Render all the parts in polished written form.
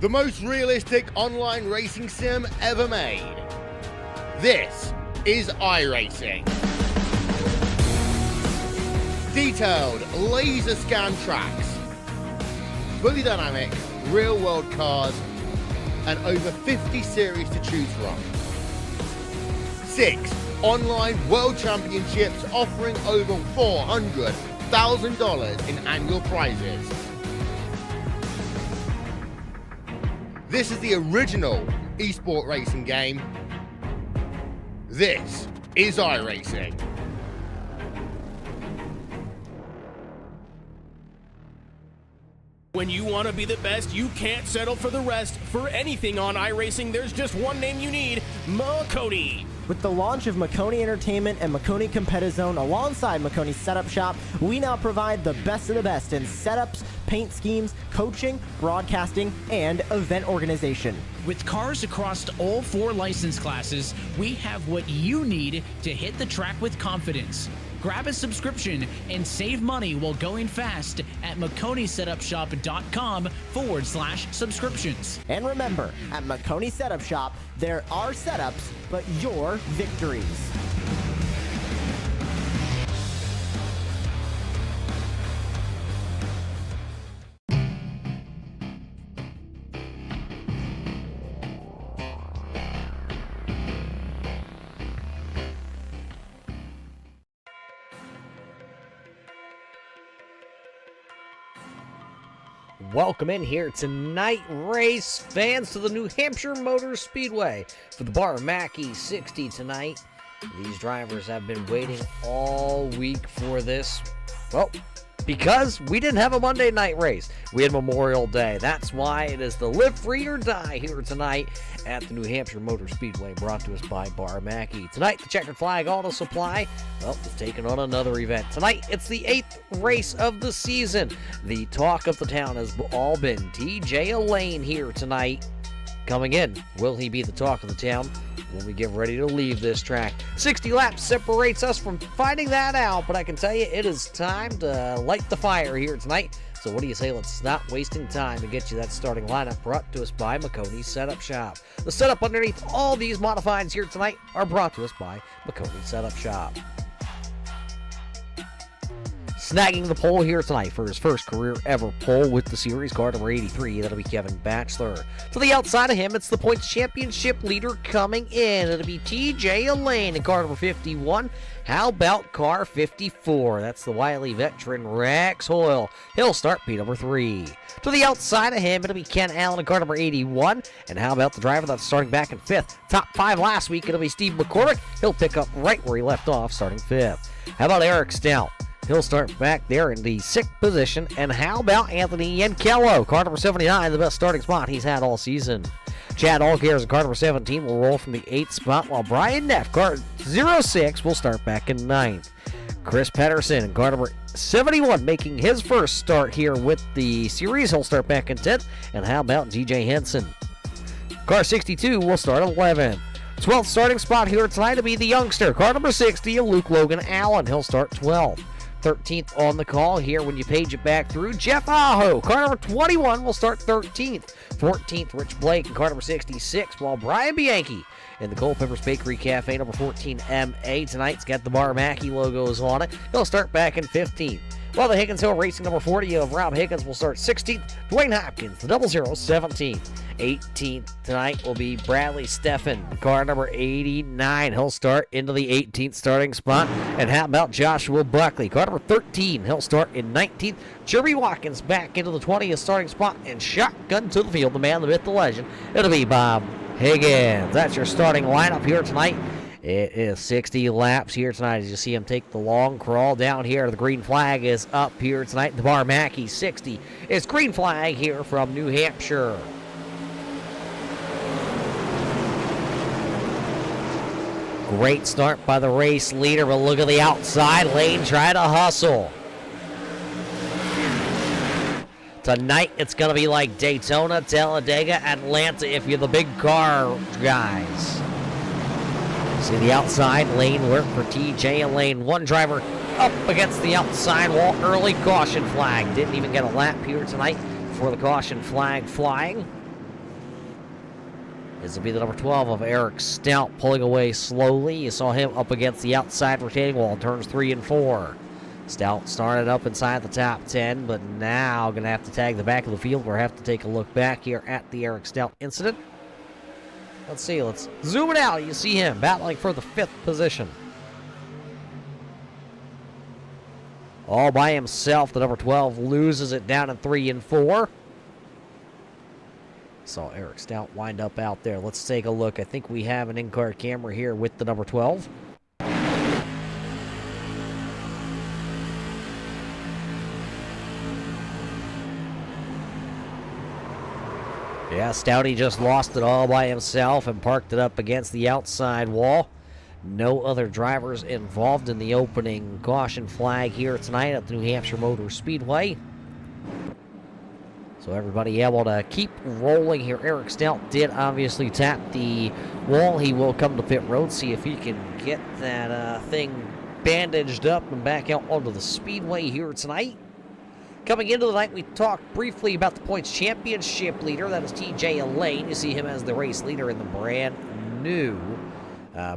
the most realistic online racing sim ever made. This is iRacing. Detailed laser scan tracks, fully dynamic real world cars, and over 50 series to choose from. 6 online world championships offering over $400,000 in annual prizes. This is the original esport racing game. This is iRacing. When you want to be the best, you can't settle for the rest. For anything on iRacing, there's just one name you need: Macqui. With the launch of Macqui Entertainment and Macqui Competizone alongside Macqui Setup Shop, we now provide the best of the best in setups, paint schemes, coaching, broadcasting, and event organization. With cars across all 4 license classes, we have what you need to hit the track with confidence. Grab a subscription and save money while going fast at MacConeySetupShop.com/subscriptions. And remember, at Macqui Setup Shop, there are setups, but your victories. Welcome in here tonight, race fans, to the New Hampshire Motor Speedway for the Bar Macqui 60 tonight. These drivers have been waiting all week for this. Well, because we didn't have a Monday night race. We had Memorial Day. That's why it is the Live Free or Die here tonight at the New Hampshire Motor Speedway, brought to us by Bar Macqui. Tonight, the Checkered Flag Auto Supply, well, is taking on another event. Tonight, it's the 8th race of the season. The talk of the town has all been TJ Elaine here tonight. Coming in, will he be the talk of the town when we get ready to leave this track? 60 laps separates us from finding that out, but I can tell you it is time to light the fire here tonight. So what do you say? Let's stop wasting time and get you that starting lineup, brought to us by Macqui Setup Shop. The setup underneath all these modifieds here tonight are brought to us by Macqui Setup Shop. Snagging the pole here tonight for his first career ever pole with the series, car number 83, that'll be Kevin Batchelor. To the outside of him, it's the points championship leader coming in. It'll be TJ Elaine in car number 51. How about car 54? That's the wily veteran Rex Hoyle. He'll start P number 3. To the outside of him, it'll be Ken Allen in car number 81. And how about the driver that's starting back in 5th? Top 5 last week, it'll be Steve McCormick. He'll pick up right where he left off, starting 5th. How about Eric Stout? He'll start back there in the 6th position. And how about Anthony Yankello? Car number 79, the best starting spot he's had all season. Chad Allgairs in car number 17 will roll from the 8th spot, while Brian Neff, car 06, will start back in 9th. Chris Pedersen in car number 71 making his first start here with the series. He'll start back in 10th. And how about DJ Henson? Car 62 will start 11th. 12th starting spot here tonight to be the youngster, car number 60, Luke Logan Allen. He'll start 12th. 13th on the call here when you page it back through. Jeff Aho, car number 21, will start 13th. 14th, Rich Blake in car number 66, while Brian Bianchi in the Culpeper's Bakery Cafe number 14 MA tonight's got the Bar Macqui logos on it. He'll start back in 15th. While the Higgins Hill Racing number 40 of Rob Higgins will start 16th. Dwayne Hopkins, the 00, 17th. 18th tonight will be Bradley Steffen, car number 89. He'll start into the 18th starting spot. And how about Joshua Buckley, car number 13. He'll start in 19th. Jeremy Watkins back into the 20th starting spot, and shotgun to the field, the man, the myth, the legend. It'll be Bob Higgins. That's your starting lineup here tonight. It is 60 laps here tonight as you see him take the long crawl down here. The green flag is up here tonight. The Bar Macqui 60 is green flag here from New Hampshire. Great start by the race leader, but look at the outside lane, try to hustle. Tonight, it's going to be like Daytona, Talladega, Atlanta if you're the big car guys. See the outside lane work for TJ Elaine. One driver up against the outside wall. Early caution flag. Didn't even get a lap here tonight before the caution flag flying. This will be the number 12 of Eric Stout pulling away slowly. You saw him up against the outside retaining wall, turns 3 and 4. Stout started up inside the top 10, but now going to have to tag the back of the field. We'll have to take a look back here at the Eric Stout incident. Let's see, let's zoom it out. You see him battling for the 5th position. All by himself, the number 12 loses it down in 3 and 4. Saw Eric Stout wind up out there. Let's take a look. I think we have an in-car camera here with the number 12. Yeah, Stouty just lost it all by himself and parked it up against the outside wall. No other drivers involved in the opening caution flag here tonight at the New Hampshire Motor Speedway. So everybody able to keep rolling here. Eric Stout did obviously tap the wall. He will come to pit road, see if he can get that thing bandaged up and back out onto the speedway here tonight. Coming into the night, we talked briefly about the points championship leader. That is TJ Elaine. You see him as the race leader in the brand new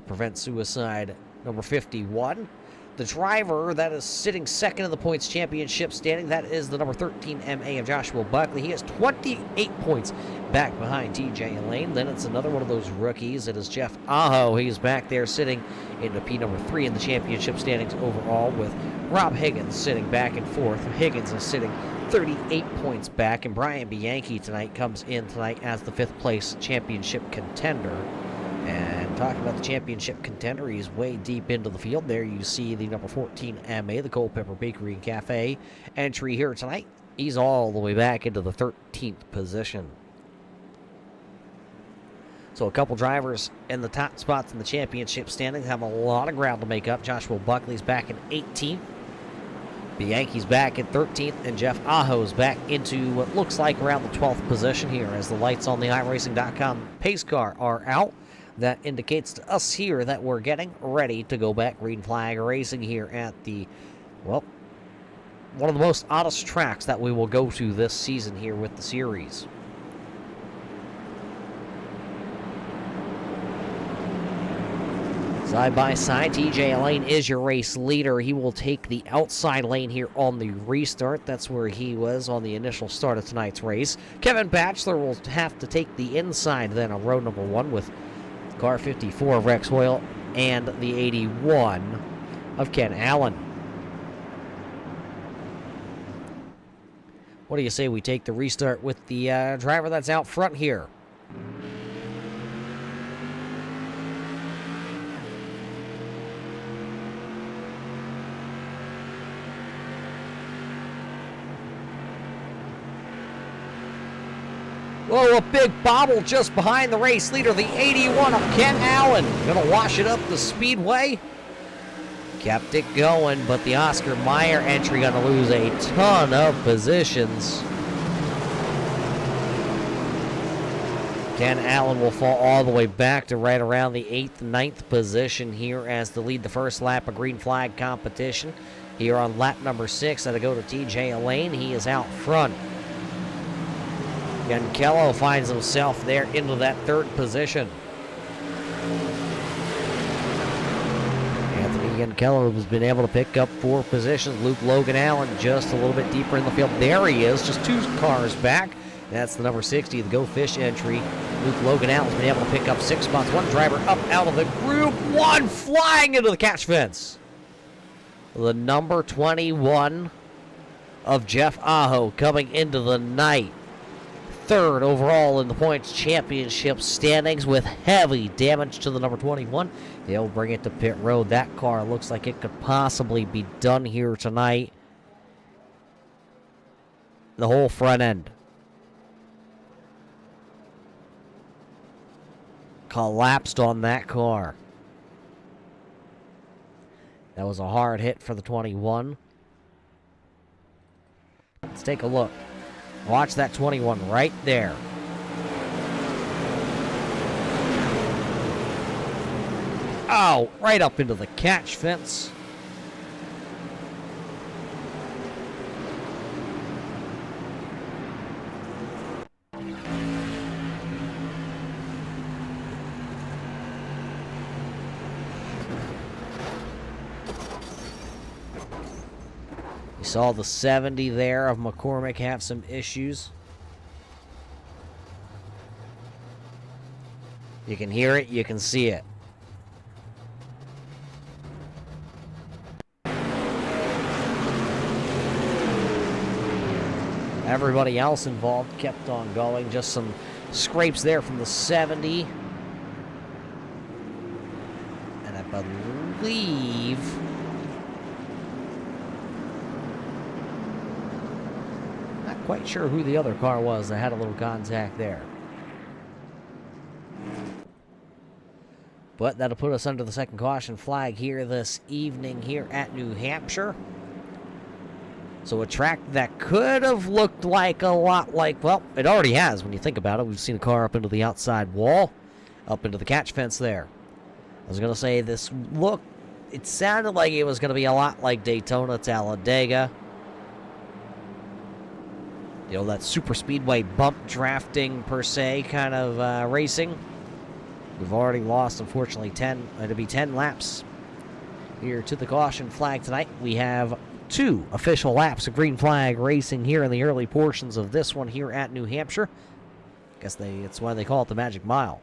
Prevent Suicide number 51. The driver that is sitting second in the points championship standing, that is the number 13 MA of Joshua Buckley. He has 28 points back behind TJ Elaine. Then it's another one of those rookies. It is Jeff Aho. He's back there sitting in the P number 3 in the championship standings overall, with Rob Higgins sitting back and forth. Higgins is sitting 38 points back, and Brian Bianchi tonight comes in tonight as the 5th place championship contender. And talking about the championship contender, he's way deep into the field. There you see the number 14 MA, the Culpeper Bakery and Cafe entry here tonight. He's all the way back into the 13th position. So a couple drivers in the top spots in the championship standings have a lot of ground to make up. Joshua Buckley's back in 18th. Bianchi's back in 13th, and Jeff Aho's back into what looks like around the 12th position here as the lights on the iRacing.com pace car are out. That indicates to us here that we're getting ready to go back green flag racing here at the, well, one of the most honest tracks that we will go to this season here with the series. Side by side, TJ Elaine is your race leader. He will take the outside lane here on the restart. That's where he was on the initial start of tonight's race. Kevin Batchelor will have to take the inside then on row number 1 with car 54 of Rex Hoyle and the 81 of Ken Allen. What do you say we take the restart with the driver that's out front here? Whoa, a big bobble just behind the race leader, the 81 of Ken Allen. Gonna wash it up the speedway. Kept it going, but the Oscar Mayer entry gonna lose a ton of positions. Ken Allen will fall all the way back to right around the 8th, 9th position here as to lead the first lap of green flag competition. Here on lap number 6, that'll go to TJ Elaine. He is out front. Yankello finds himself there into that 3rd position. Anthony Yankello has been able to pick up 4 positions. Luke Logan Allen just a little bit deeper in the field. There he is, just 2 cars back. That's the number 60, the Go Fish entry. Luke Logan Allen's been able to pick up 6 spots. One driver up out of the Group 1, flying into the catch fence. The number 21 of Jeff Aho coming into the night. 3rd overall in the points championship standings with heavy damage to the number 21. They'll bring it to pit road. That car looks like it could possibly be done here tonight. The whole front end collapsed on that car. That was a hard hit for the 21. Let's take a look. Watch that 21 right there. Oh, right up into the catch fence. You saw the 70 there of McCormick have some issues. You can hear it, you can see it. Everybody else involved kept on going. Just some scrapes there from the 70. And I believe... not quite sure who the other car was that had a little contact there. But that'll put us under the second caution flag here this evening here at New Hampshire. So a track that could have looked like a lot like, well, it already has when you think about it. We've seen a car up into the outside wall, up into the catch fence there. I was going to say this look, it sounded like it was going to be a lot like Daytona Talladega. You know, that super speedway bump drafting per se kind of racing. We've already lost, unfortunately, 10 laps here to the caution flag tonight. We have 2 official laps of green flag racing here in the early portions of this one here at New Hampshire. I guess it's why they call it the Magic Mile.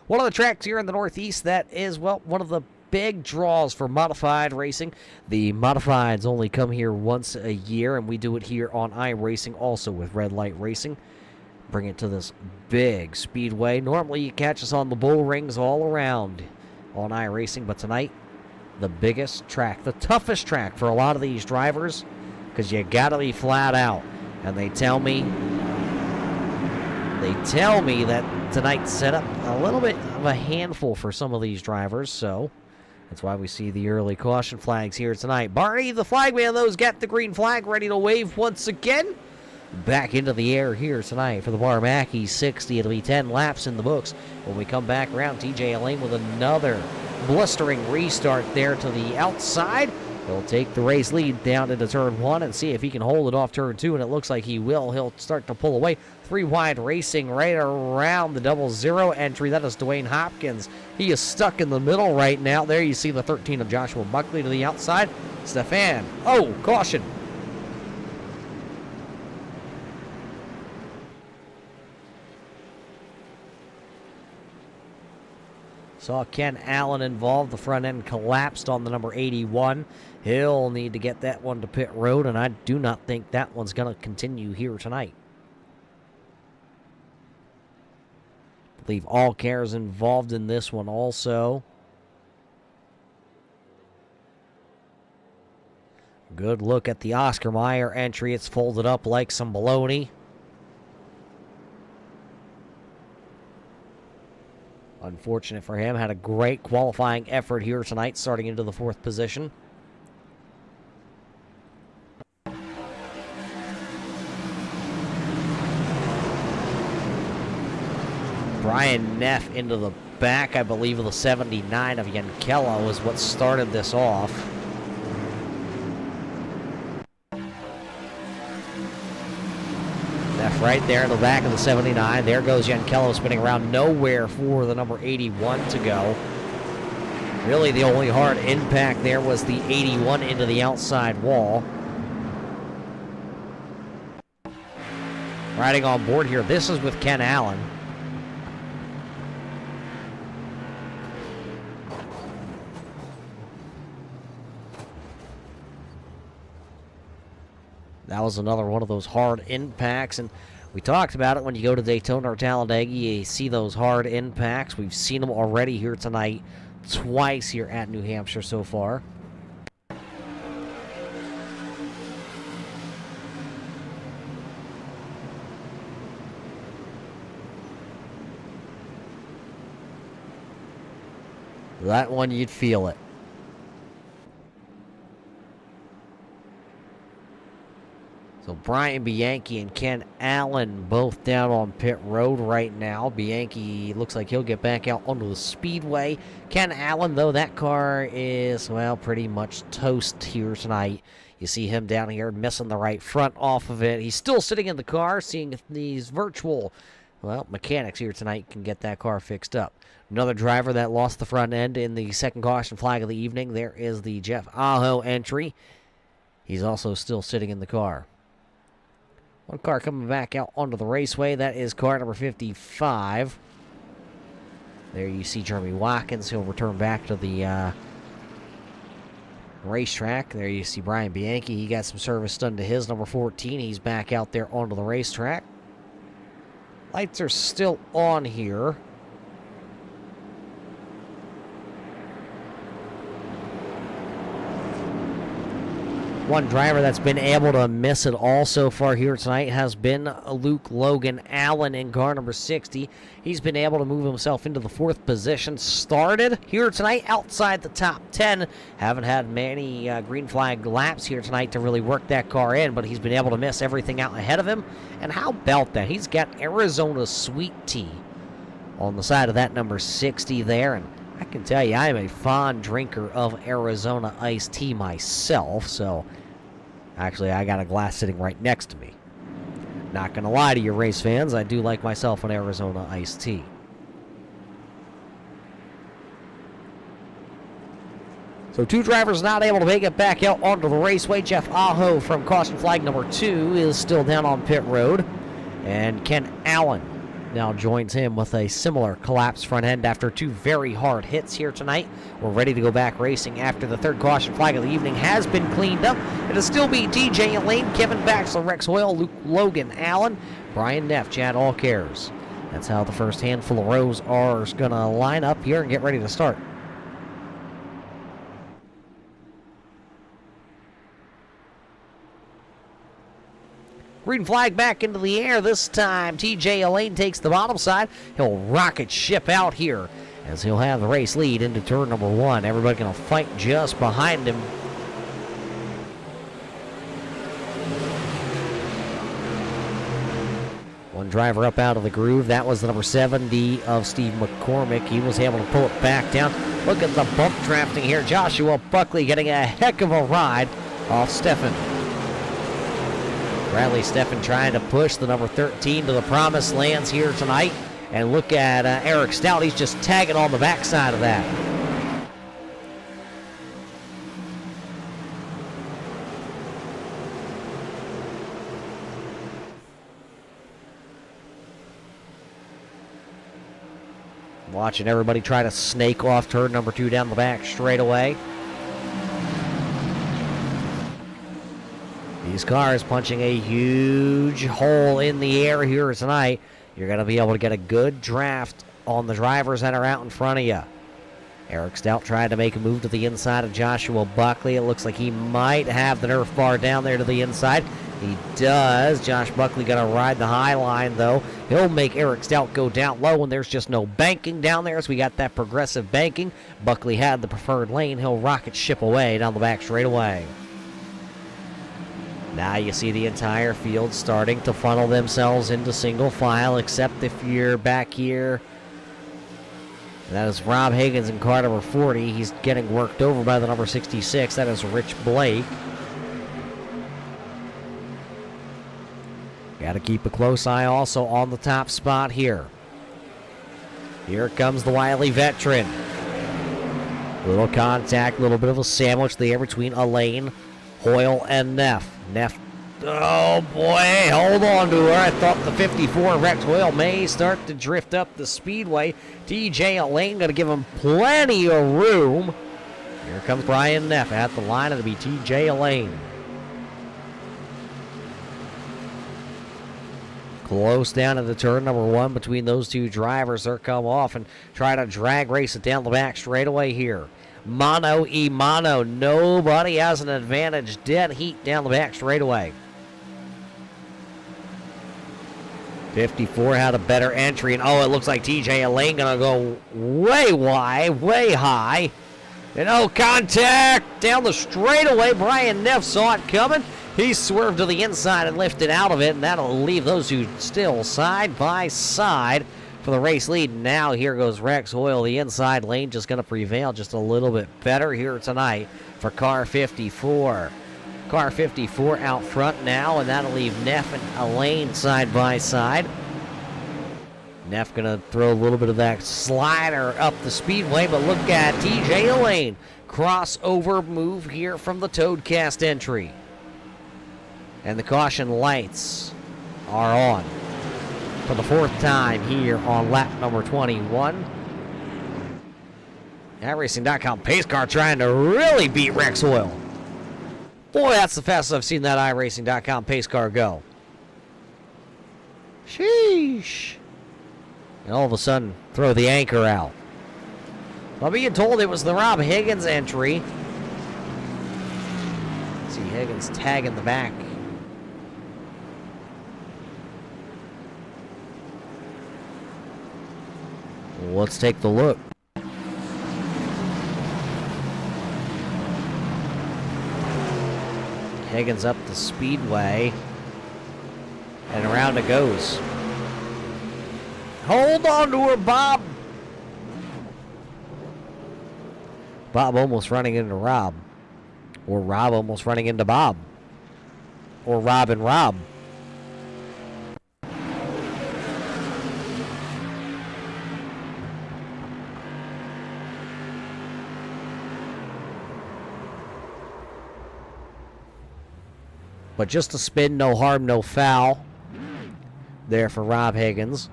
One of the tracks here in the Northeast that is, well, one of the big draws for modified racing. The modifieds only come here once a year, and we do it here on iRacing also with Red Light Racing. Bring it to this big speedway. Normally you catch us on the bull rings all around on iRacing, but tonight, the biggest track, the toughest track for a lot of these drivers, because you gotta be flat out. And they tell me that tonight's set up a little bit of a handful for some of these drivers, so that's why we see the early caution flags here tonight. Barney, the flagman, those got the green flag ready to wave once again. Back into the air here tonight for the Macqui 60. It'll be 10 laps in the books. When we come back around, TJ Lane with another blistering restart there to the outside. He'll take the race lead down into turn 1 and see if he can hold it off turn 2, and it looks like he will. He'll start to pull away. 3 wide racing right around the 00 entry. That is Dwayne Hopkins. He is stuck in the middle right now. There you see the 13 of Joshua Buckley to the outside. Stefan. Oh, caution. Saw Ken Allen involved. The front end collapsed on the number 81. He'll need to get that one to pit road, and I do not think that one's going to continue here tonight. I believe all cars involved in this one also. Good look at the Oscar Mayer entry. It's folded up like some bologna. Unfortunate for him. Had a great qualifying effort here tonight, starting into the 4th position. Brian Neff into the back, I believe, of the 79 of Yankello is what started this off. Neff right there in the back of the 79. There goes Yankello spinning around, nowhere for the number 81 to go. Really, the only hard impact there was the 81 into the outside wall. Riding on board here, this is with Ken Allen. That was another one of those hard impacts, and we talked about it when you go to Daytona or Talladega. You see those hard impacts. We've seen them already here tonight, twice here at New Hampshire so far. That one, you'd feel it. So Brian Bianchi and Ken Allen both down on pit road right now. Bianchi looks like he'll get back out onto the speedway. Ken Allen, though, that car is, well, pretty much toast here tonight. You see him down here missing the right front off of it. He's still sitting in the car, seeing these virtual well, mechanics here tonight can get that car fixed up. Another driver that lost the front end in the second caution flag of the evening. There is the Jeff Aho entry. He's also still sitting in the car. One car coming back out onto the raceway. That is car number 55. There you see Jeremy Watkins. He'll return back to the racetrack. There you see Brian Bianchi. He got some service done to his number 14. He's back out there onto the racetrack. Lights are still on here. One driver that's been able to miss it all so far here tonight has been Luke Logan Allen in car number 60. He's been able to move himself into the 4th position. Started here tonight outside the top 10. Haven't had many green flag laps here tonight to really work that car in, but he's been able to miss everything out ahead of him. And how about that? He's got Arizona Sweet Tea on the side of that number 60 there. And I can tell you, I am a fond drinker of Arizona iced tea myself, so actually I got a glass sitting right next to me. Not going to lie to you race fans, I do like myself an Arizona iced tea. So 2 drivers not able to make it back out onto the raceway. Jeff Aho from caution flag number 2 is still down on pit road, and Ken Allen now joins him with a similar collapsed front end after 2 very hard hits here tonight. We're ready to go back racing after the 3rd caution flag of the evening has been cleaned up. It'll still be TJ Elaine, Kevin Baxter, Rex Hoyle, Luke Logan Allen, Brian Neff, Chad Allcares. That's how the first handful of rows are going to line up here and get ready to start. Green flag back into the air this time. TJ Elaine takes the bottom side. He'll rocket ship out here as he'll have the race lead into turn number 1. Everybody going to fight just behind him. One driver up out of the groove. That was the number 70 of Steve McCormick. He was able to pull it back down. Look at the bump drafting here. Joshua Buckley getting a heck of a ride off Steffen. Bradley Steffen trying to push the number 13 to the promised lands here tonight. And look at Eric Stout. He's just tagging on the backside of that. Watching everybody try to snake off turn number 2 down the back straightaway. These cars punching a huge hole in the air here tonight. You're going to be able to get a good draft on the drivers that are out in front of you. Eric Stout tried to make a move to the inside of Joshua Buckley. It looks like he might have the Nerf bar down there to the inside. He does. Josh Buckley going to ride the high line, though. He'll make Eric Stout go down low, and there's just no banking down there, so we got that progressive banking. Buckley had the preferred lane. He'll rocket ship away down the back straightaway. Now you see the entire field starting to funnel themselves into single file, except if you're back here. That is Rob Higgins in car number 40. He's getting worked over by the number 66. That is Rich Blake. Got to keep a close eye also on the top spot here. Here comes the wily veteran. Little contact, a little bit of a sandwich there between Elaine, Hoyle, and Neff. Neff, oh boy, hold on to her. I thought the 54 Rex Hoyle may start to drift up the speedway. TJ Elaine going to give him plenty of room. Here comes Brian Neff at the line. It'll be TJ Elaine. Close down to the turn number 1 between those 2 drivers. They'll come off and try to drag race it down the back straightaway here. Mano y mano. Nobody has an advantage. Dead heat down the back straightaway. 54 had a better entry. And oh, it looks like TJ Elaine going to go way wide, way high. And oh, contact down the straightaway. Brian Neff saw it coming. He swerved to the inside and lifted out of it. And that'll leave those 2 still side by side for the race lead. Now here goes Rex Hoyle. The inside lane just going to prevail just a little bit better here tonight for car 54. Car 54 out front now, and that'll leave Neff and Elaine side by side. Neff going to throw a little bit of that slider up the speedway, but look at TJ Elaine. Crossover move here from the Toadcast entry. And the caution lights are on for the 4th time here on lap number 21. iRacing.com pace car trying to really beat Rex Oil. Boy, that's the fastest I've seen that iRacing.com pace car go. Sheesh. And all of a sudden, throw the anchor out. I'm being told it was the Rob Higgins entry. See Higgins tagging the back. Let's take the look. Higgins up the speedway. And around it goes. Hold on to her, Bob. Bob almost running into Rob. Or Rob almost running into Bob. Or Rob and Rob. But just a spin, no harm, no foul. There for Rob Higgins.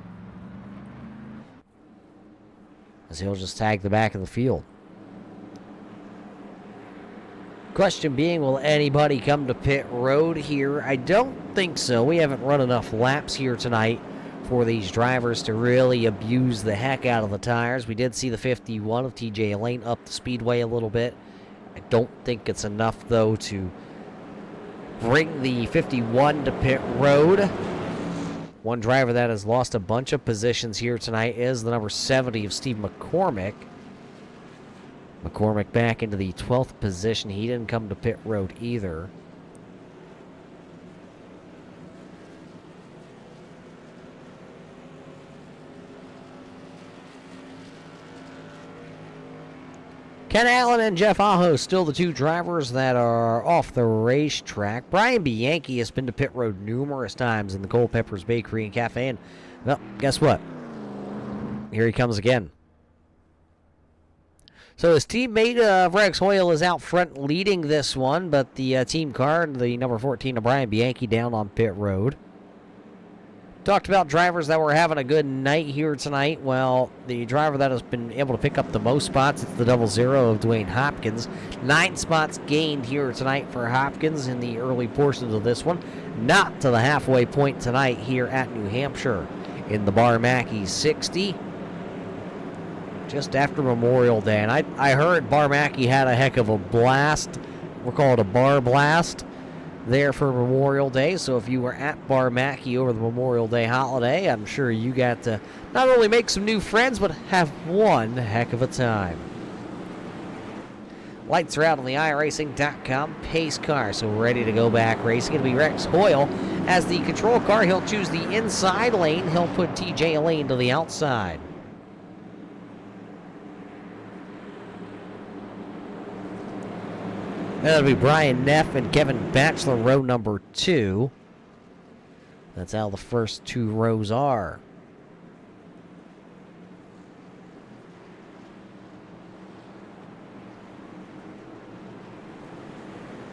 As he'll just tag the back of the field. Question being, will anybody come to pit road here? I don't think so. We haven't run enough laps here tonight for these drivers to really abuse the heck out of the tires. We did see the 51 of TJ Elaine up the speedway a little bit. I don't think it's enough, though, to bring the 51 to pit road. One driver that has lost a bunch of positions here tonight is the number 70 of Steve McCormick. McCormick back into the 12th position. He didn't come to pit road either. Ken Allen and Jeff Aho still the two drivers that are off the racetrack. Brian Bianchi has been to pit road numerous times in the Culpeppers Bakery and Cafe. And, well, guess what? Here he comes again. So his teammate Rex Hoyle is out front leading this one, but the team car, the number 14 of Brian Bianchi, down on pit road. Talked about drivers that were having a good night here tonight. Well, the driver that has been able to pick up the most spots, it's the 00 of Dwayne Hopkins. 9 spots gained here tonight for Hopkins in the early portions of this one. Not to the halfway point tonight here at New Hampshire in the Bar Macqui 60. Just after Memorial Day. And I heard Bar Macqui had a heck of a blast. We'll call it a bar blast there for Memorial Day. So if you were at Bar Macqui over the Memorial Day holiday, I'm sure you got to not only make some new friends, but have one heck of a time. Lights are out on the iRacing.com pace car, so we're ready to go back racing. It'll be Rex Hoyle as the control car. He'll choose the inside lane. He'll put TJ Elaine to the outside. That'll be Brian Neff and Kevin Batchelor, row number 2. That's how the first 2 rows are.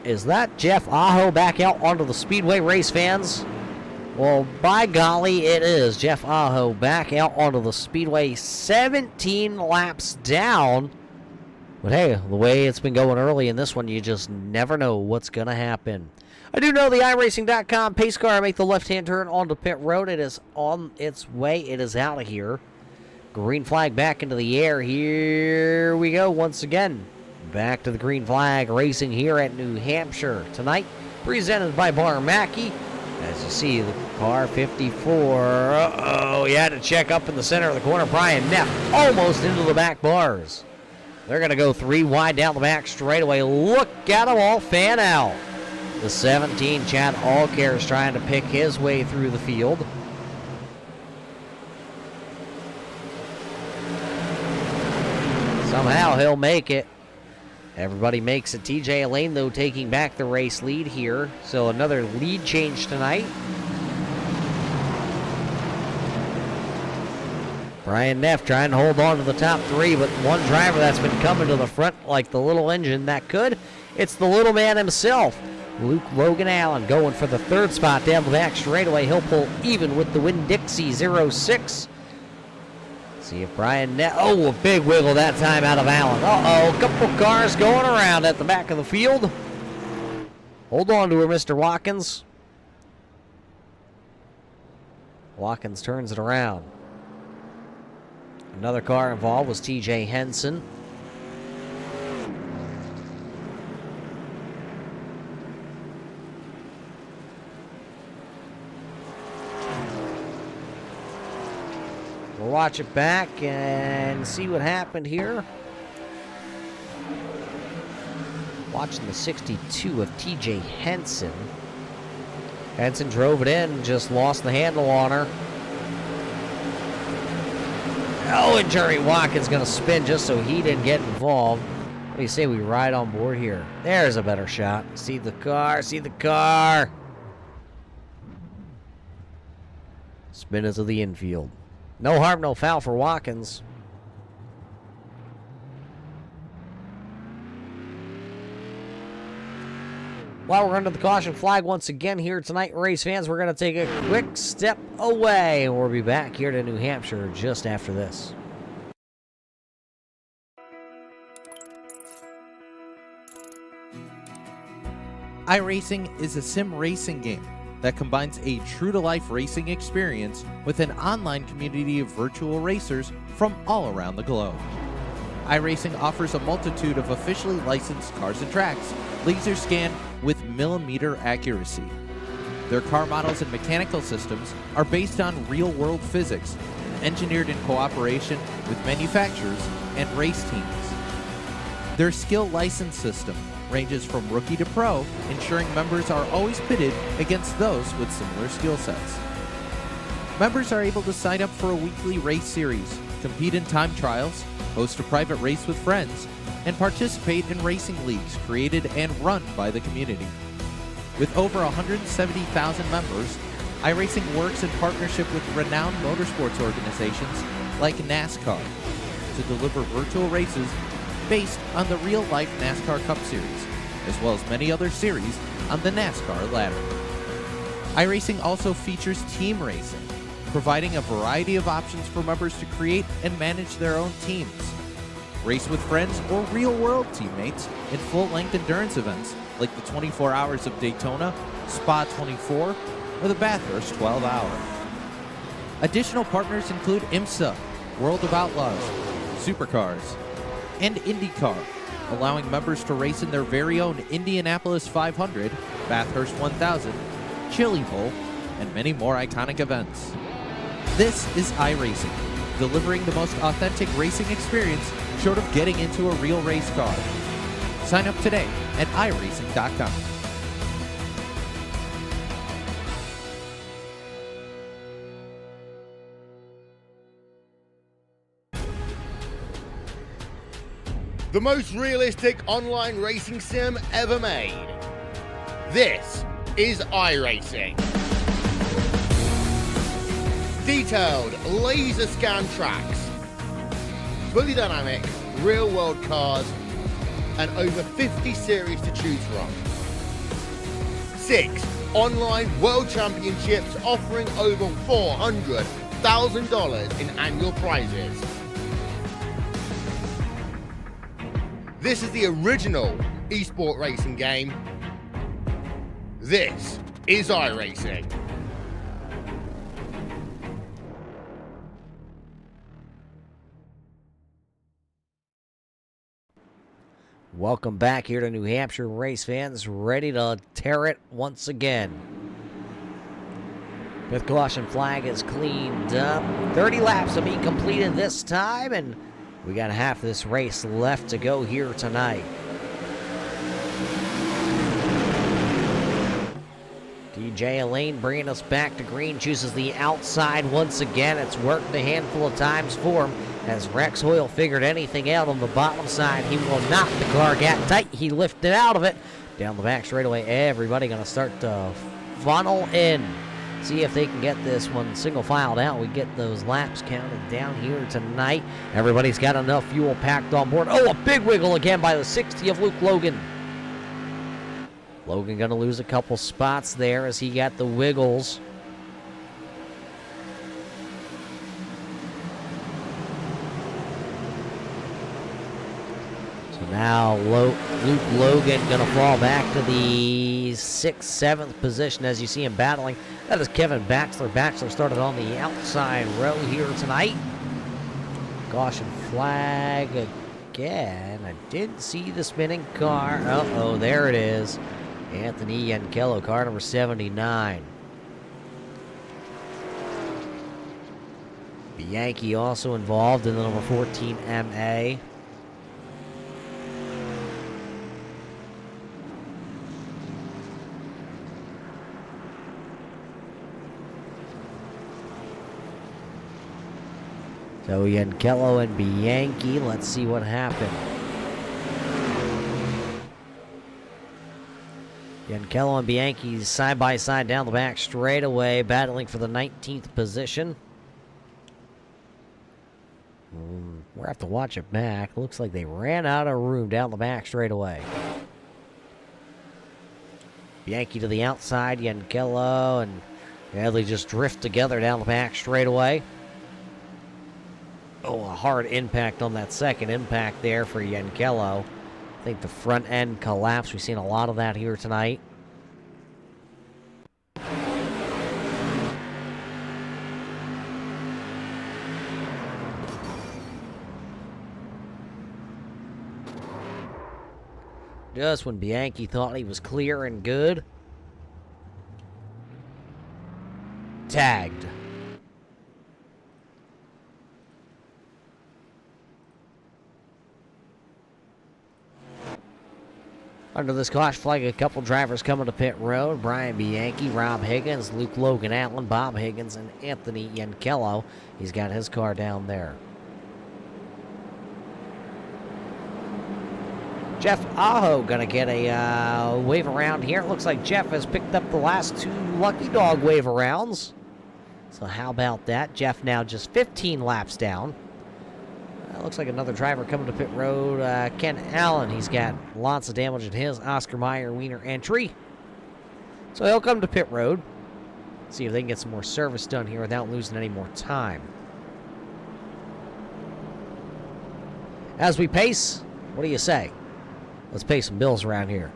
Is that Jeff Aho back out onto the speedway, race fans? Well, by golly, it is. Jeff Aho back out onto the speedway, 17 laps down. But hey, the way it's been going early in this one, you just never know what's going to happen. I do know the iRacing.com pace car make the left-hand turn onto pit road. It is on its way. It is out of here. Green flag back into the air. Here we go once again. Back to the green flag racing here at New Hampshire tonight. Presented by Bar Macqui. As you see, the car 54. Uh-oh, you had to check up in the center of the corner. Brian Neff almost into the back bars. They're going to go 3 wide down the back straightaway. Look at them all fan out. The 17, Chad Allcare, is trying to pick his way through the field. Somehow he'll make it. Everybody makes it. TJ Elaine, though, taking back the race lead here. So another lead change tonight. Brian Neff trying to hold on to the top three, but one driver that's been coming to the front like the little engine that could. It's the little man himself, Luke Logan Allen, going for the third spot down the back straightaway. He'll pull even with the Winn-Dixie 06. See if Brian Neff, a big wiggle that time out of Allen. A couple cars going around at the back of the field. Hold on to her, Mr. Watkins. Watkins turns it around. Another car involved was TJ Henson. We'll watch it back and see what happened here. Watching the 62 of TJ Henson. Henson drove it in, just lost the handle on her. And Jerry Watkins going to spin just so he didn't get involved. What do you say we ride on board here? There's a better shot. See the car, see the car. Spin into the infield. No harm, no foul for Watkins. While we're under the caution flag once again here tonight, race fans, we're going to take a quick step away, and we'll be back here to New Hampshire just after this. iRacing is a sim racing game that combines a true-to-life racing experience with an online community of virtual racers from all around the globe. iRacing offers a multitude of officially licensed cars and tracks, laser scanned with millimeter accuracy. Their car models and mechanical systems are based on real-world physics and engineered in cooperation with manufacturers and race teams. Their skill license system ranges from rookie to pro, ensuring members are always pitted against those with similar skill sets. Members are able to sign up for a weekly race series, compete in time trials, host a private race with friends, and participate in racing leagues created and run by the community. With over 170,000 members, iRacing works in partnership with renowned motorsports organizations like NASCAR to deliver virtual races based on the real-life NASCAR Cup Series, as well as many other series on the NASCAR ladder. iRacing also features team racing, providing a variety of options for members to create and manage their own teams. Race with friends or real-world teammates in full-length endurance events like the 24 Hours of Daytona, Spa 24, or the Bathurst 12 Hour. Additional partners include IMSA, World of Outlaws, Supercars, and IndyCar, allowing members to race in their very own Indianapolis 500, Bathurst 1000, Chili Bowl, and many more iconic events. This is iRacing, delivering the most authentic racing experience short of getting into a real race car. Sign up today at iRacing.com. The most realistic online racing sim ever made. This is iRacing. Detailed laser scan tracks, fully dynamic real world cars, and over 50 series to choose from. 6 online world championships offering over $400,000 in annual prizes. This is the original esport racing game. This is iRacing. Welcome back here to New Hampshire, race fans, ready to tear it once again. Fifth caution flag is cleaned up. 30 laps to be completed this time, and we got half this race left to go here tonight. DJ Elaine bringing us back to green, chooses the outside once again. It's worked a handful of times for him. As Rex Hoyle figured anything out on the bottom side, he will not. The car got tight. He lifted out of it. Down the back straightaway, everybody going to start to funnel in. See if they can get this one single filed out. We get those laps counted down here tonight. Everybody's got enough fuel packed on board. Oh, a big wiggle again by the 60 of Luke Logan. Logan going to lose a couple spots there as he got the wiggles. So now Luke Logan going to fall back to the 6th, 7th position as you see him battling. That is Kevin Baxter. Baxter started on the outside row here tonight. Caution flag again. I didn't see the spinning car. Uh-oh, there it is. Anthony Yankello, car number 79. Bianchi also involved in the number 14 MA. So Yankello and Bianchi, let's see what happened. Yankello and Bianchi side by side down the back straightaway, battling for the 19th position. We'll have to watch it back. Looks like they ran out of room down the back straightaway. Bianchi to the outside, Yankello and they just drift together down the back straightaway. Oh, a hard impact on that second impact there for Yankello. I think the front end collapsed. We've seen a lot of that here tonight. Just when Bianchi thought he was clear and good. Tagged. Under this caution flag, a couple drivers coming to pit road. Brian Bianchi, Rob Higgins, Luke Logan Allen, Bob Higgins, and Anthony Yankello. He's got his car down there. Jeff Aho going to get a wave around here. It looks like Jeff has picked up the last 2 Lucky Dog wave arounds. So how about that? Jeff now just 15 laps down. Looks like another driver coming to pit road. Ken Allen, he's got lots of damage in his Oscar Mayer Wiener entry. So he'll come to pit road. See if they can get some more service done here without losing any more time. As we pace, what do you say? Let's pay some bills around here.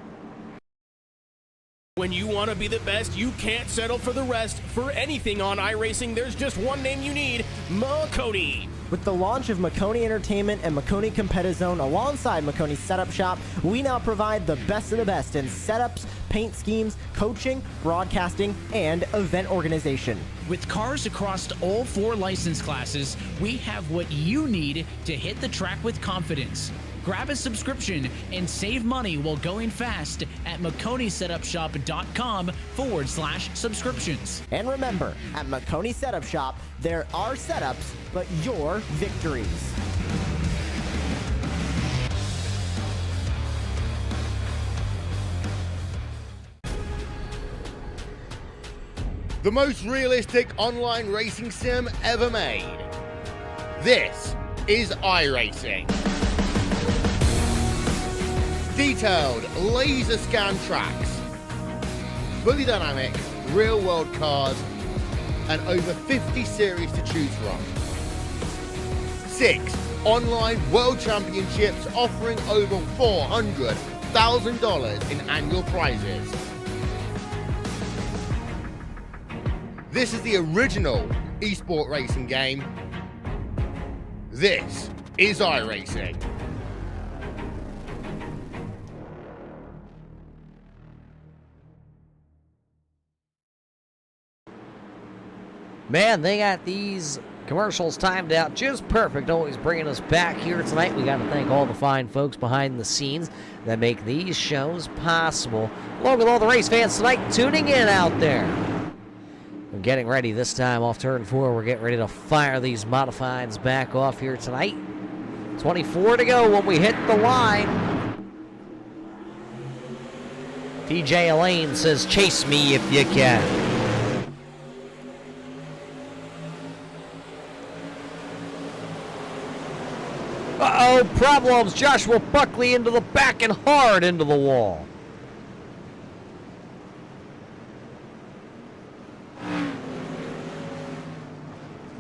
When you want to be the best, you can't settle for the rest. For anything on iRacing, there's just one name you need, Macqui. With the launch of Macqui Entertainment and Macqui Competizone alongside Macqui Setup Shop, we now provide the best of the best in setups, paint schemes, coaching, broadcasting, and event organization. With cars across all 4 license classes, we have what you need to hit the track with confidence. Grab a subscription and save money while going fast at MacConeySetupShop.com/subscriptions. And remember, at Macqui Setup Shop, there are setups, but your victories. The most realistic online racing sim ever made. This is iRacing. Detailed laser scan tracks, fully dynamic, real world cars, and over 50 series to choose from. 6 online world championships offering over $400,000 in annual prizes. This is the original esport racing game. This is iRacing. Man, they got these commercials timed out just perfect. Always bringing us back here tonight. We got to thank all the fine folks behind the scenes that make these shows possible. Along with all the race fans tonight tuning in out there. We're getting ready this time off turn 4. We're getting ready to fire these modifieds back off here tonight. 24 to go when we hit the line. TJ Elaine says, chase me if you can. Uh-oh, problems. Joshua Buckley into the back and hard into the wall.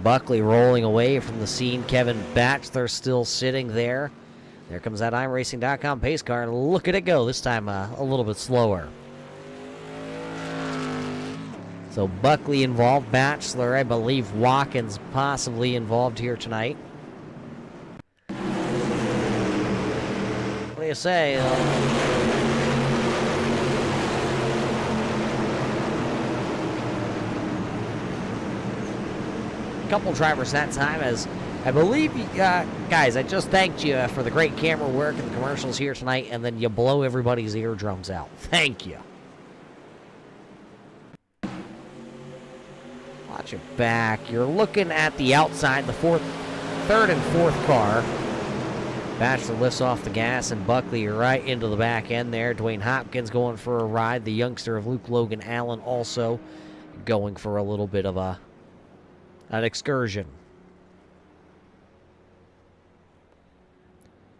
Buckley rolling away from the scene. Kevin Batchelor still sitting there. There comes that iRacing.com pace car, and look at it go. This time a little bit slower. So Buckley involved, Batchelor, I believe Watkins possibly involved here tonight. What do you say? Couple drivers that time, as I believe, guys, I just thanked you for the great camera work and the commercials here tonight, and then you blow everybody's eardrums out. Thank you. Watch it back. You're looking at the outside, the third and fourth car. Batchelor lifts off the gas, and Buckley right into the back end there. Dwayne Hopkins going for a ride. The youngster of Luke Logan Allen also going for a little bit of an excursion.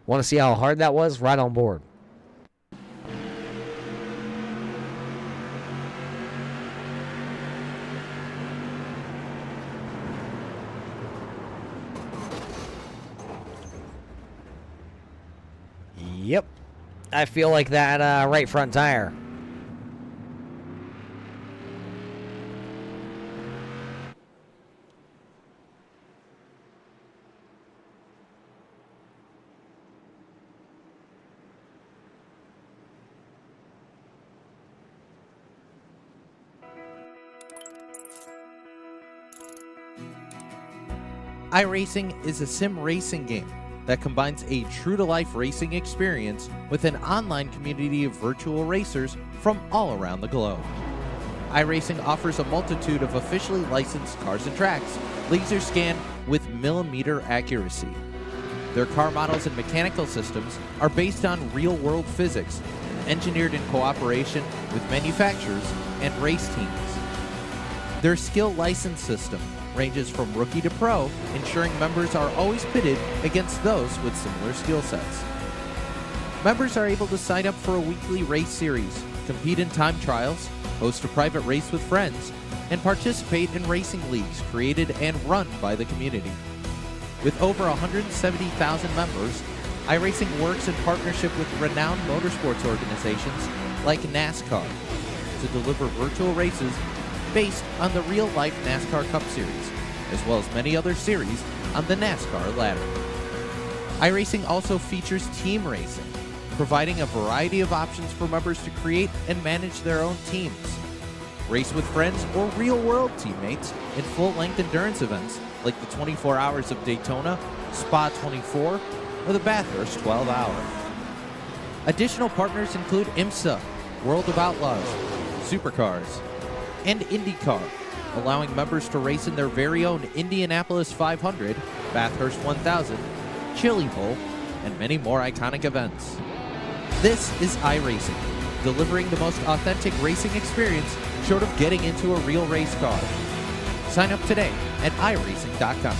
Want to see how hard that was? Right on board. Yep. I feel like that right front tire. iRacing is a sim racing game that combines a true-to-life racing experience with an online community of virtual racers from all around the globe. iRacing offers a multitude of officially licensed cars and tracks, laser scanned with millimeter accuracy. Their car models and mechanical systems are based on real-world physics, engineered in cooperation with manufacturers and race teams. Their skill license system ranges from rookie to pro, ensuring members are always pitted against those with similar skill sets. Members are able to sign up for a weekly race series, compete in time trials, host a private race with friends, and participate in racing leagues created and run by the community. With over 170,000 members, iRacing works in partnership with renowned motorsports organizations like NASCAR to deliver virtual races based on the real-life NASCAR Cup Series, as well as many other series on the NASCAR ladder. iRacing also features team racing, providing a variety of options for members to create and manage their own teams. Race with friends or real-world teammates in full-length endurance events like the 24 Hours of Daytona, Spa 24, or the Bathurst 12 Hour. Additional partners include IMSA, World of Outlaws, Supercars, and IndyCar, allowing members to race in their very own Indianapolis 500, Bathurst 1000, Chili Bowl, and many more iconic events. This is iRacing, delivering the most authentic racing experience short of getting into a real race car. Sign up today at iRacing.com.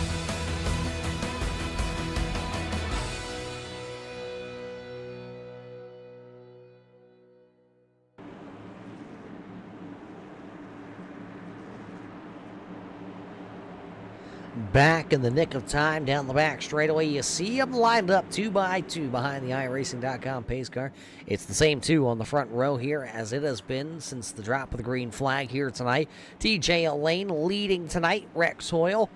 Back in the nick of time down the back straightaway, you see them lined up 2 by 2 behind the iRacing.com pace car. It's the same 2 on the front row here as it has been since the drop of the green flag here tonight. TJ Lane leading tonight, Rex Hoyle,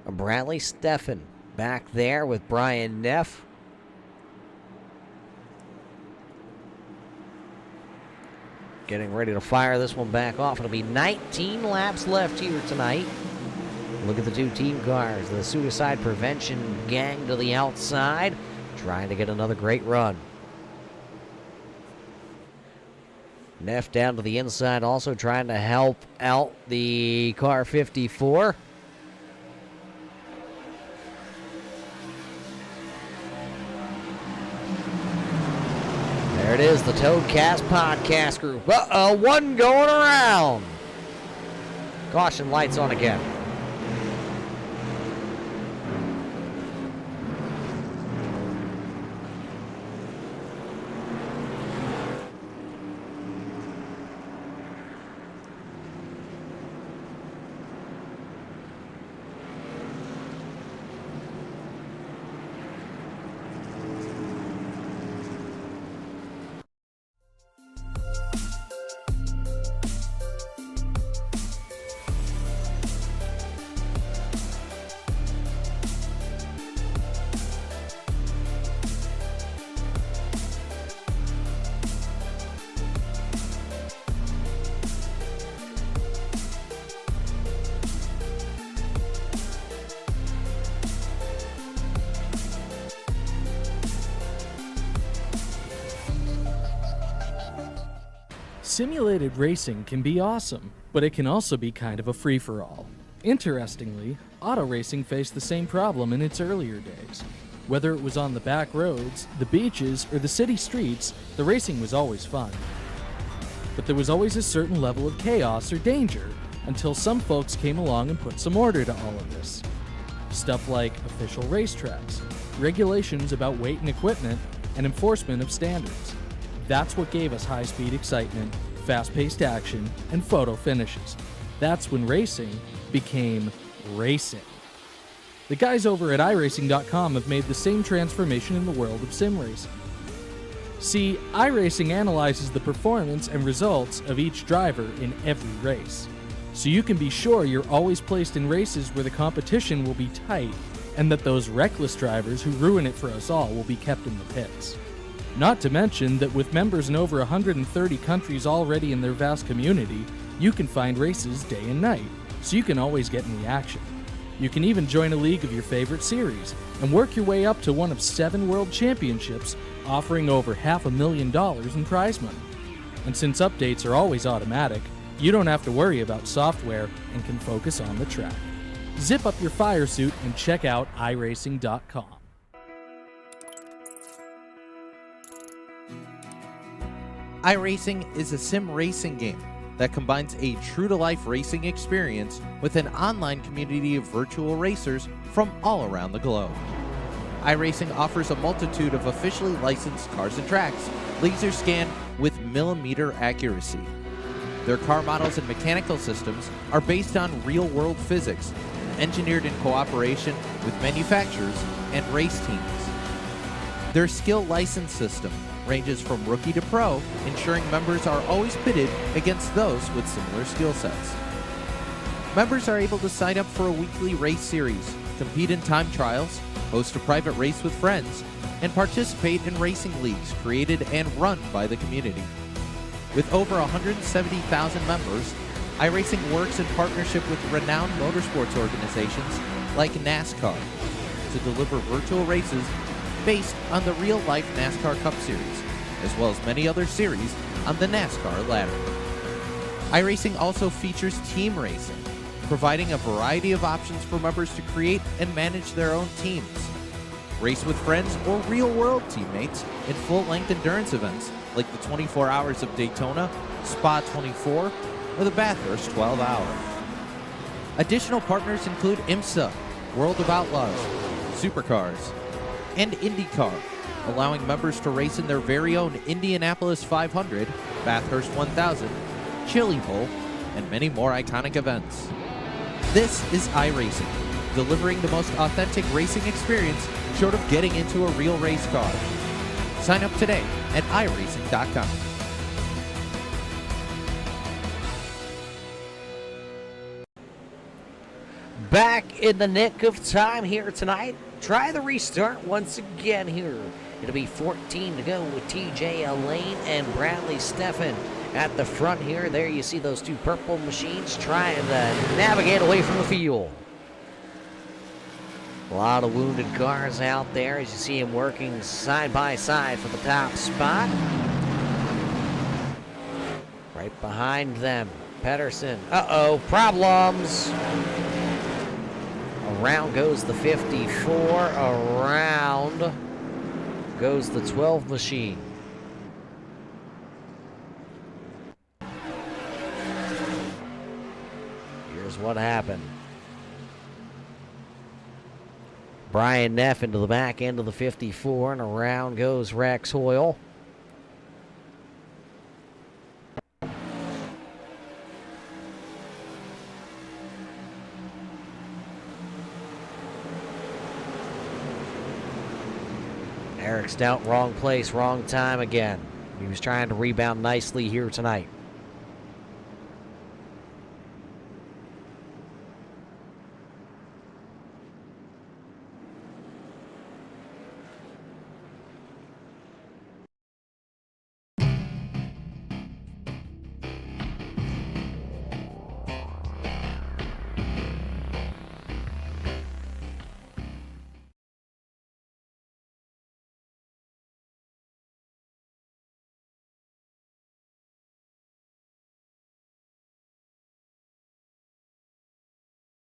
Bradley Steffen back there with Brian Neff. Getting ready to fire this one back off. It'll be 19 laps left here tonight. Look at the 2 team cars. The Suicide Prevention gang to the outside, trying to get another great run. Neff down to the inside, also trying to help out the car 54. There it is, the Toadcast podcast group. Uh-oh, one going around. Caution lights on again. Simulated racing can be awesome, but it can also be kind of a free-for-all. Interestingly, auto racing faced the same problem in its earlier days. Whether it was on the back roads, the beaches, or the city streets, the racing was always fun. But there was always a certain level of chaos or danger, until some folks came along and put some order to all of this. Stuff like official racetracks, regulations about weight and equipment, and enforcement of standards. That's what gave us high-speed excitement, fast-paced action, and photo finishes. That's when racing became racing. The guys over at iRacing.com have made the same transformation in the world of sim racing. See, iRacing analyzes the performance and results of each driver in every race, so you can be sure you're always placed in races where the competition will be tight, and that those reckless drivers who ruin it for us all will be kept in the pits. Not to mention that with members in over 130 countries already in their vast community, you can find races day and night, so you can always get in the action. You can even join a league of your favorite series and work your way up to one of 7 world championships, offering over $500,000 in prize money. And since updates are always automatic, you don't have to worry about software and can focus on the track. Zip up your fire suit and check out iRacing.com. iRacing is a sim racing game that combines a true-to-life racing experience with an online community of virtual racers from all around the globe. iRacing offers a multitude of officially licensed cars and tracks, laser scanned with millimeter accuracy. Their car models and mechanical systems are based on real-world physics, engineered in cooperation with manufacturers and race teams. Their skill license system ranges from rookie to pro, ensuring members are always pitted against those with similar skill sets. Members are able to sign up for a weekly race series, compete in time trials, host a private race with friends, and participate in racing leagues created and run by the community. With over 170,000 members, iRacing works in partnership with renowned motorsports organizations like NASCAR to deliver virtual races based on the real-life NASCAR Cup Series, as well as many other series on the NASCAR ladder. iRacing also features team racing, providing a variety of options for members to create and manage their own teams. Race with friends or real-world teammates in full-length endurance events like the 24 Hours of Daytona, Spa 24, or the Bathurst 12 Hour. Additional partners include IMSA, World of Outlaws, Supercars, and IndyCar, allowing members to race in their very own Indianapolis 500, Bathurst 1000, Chili Bowl, and many more iconic events. This is iRacing, delivering the most authentic racing experience short of getting into a real race car. Sign up today at iRacing.com. Back in the nick of time here tonight. Try the restart once again here. It'll be 14 to go with TJ Elaine and Bradley Steffen at the front here. There you see those 2 purple machines trying to navigate away from the field. A lot of wounded cars out there as you see them working side by side for the top spot. Right behind them, Pedersen. Uh-oh, problems. Around goes the 54, around goes the 12 machine. Here's what happened. Brian Neff into the back end of the 54, and around goes Rex Hoyle. Eric Stout, wrong place, wrong time again. He was trying to rebound nicely here tonight.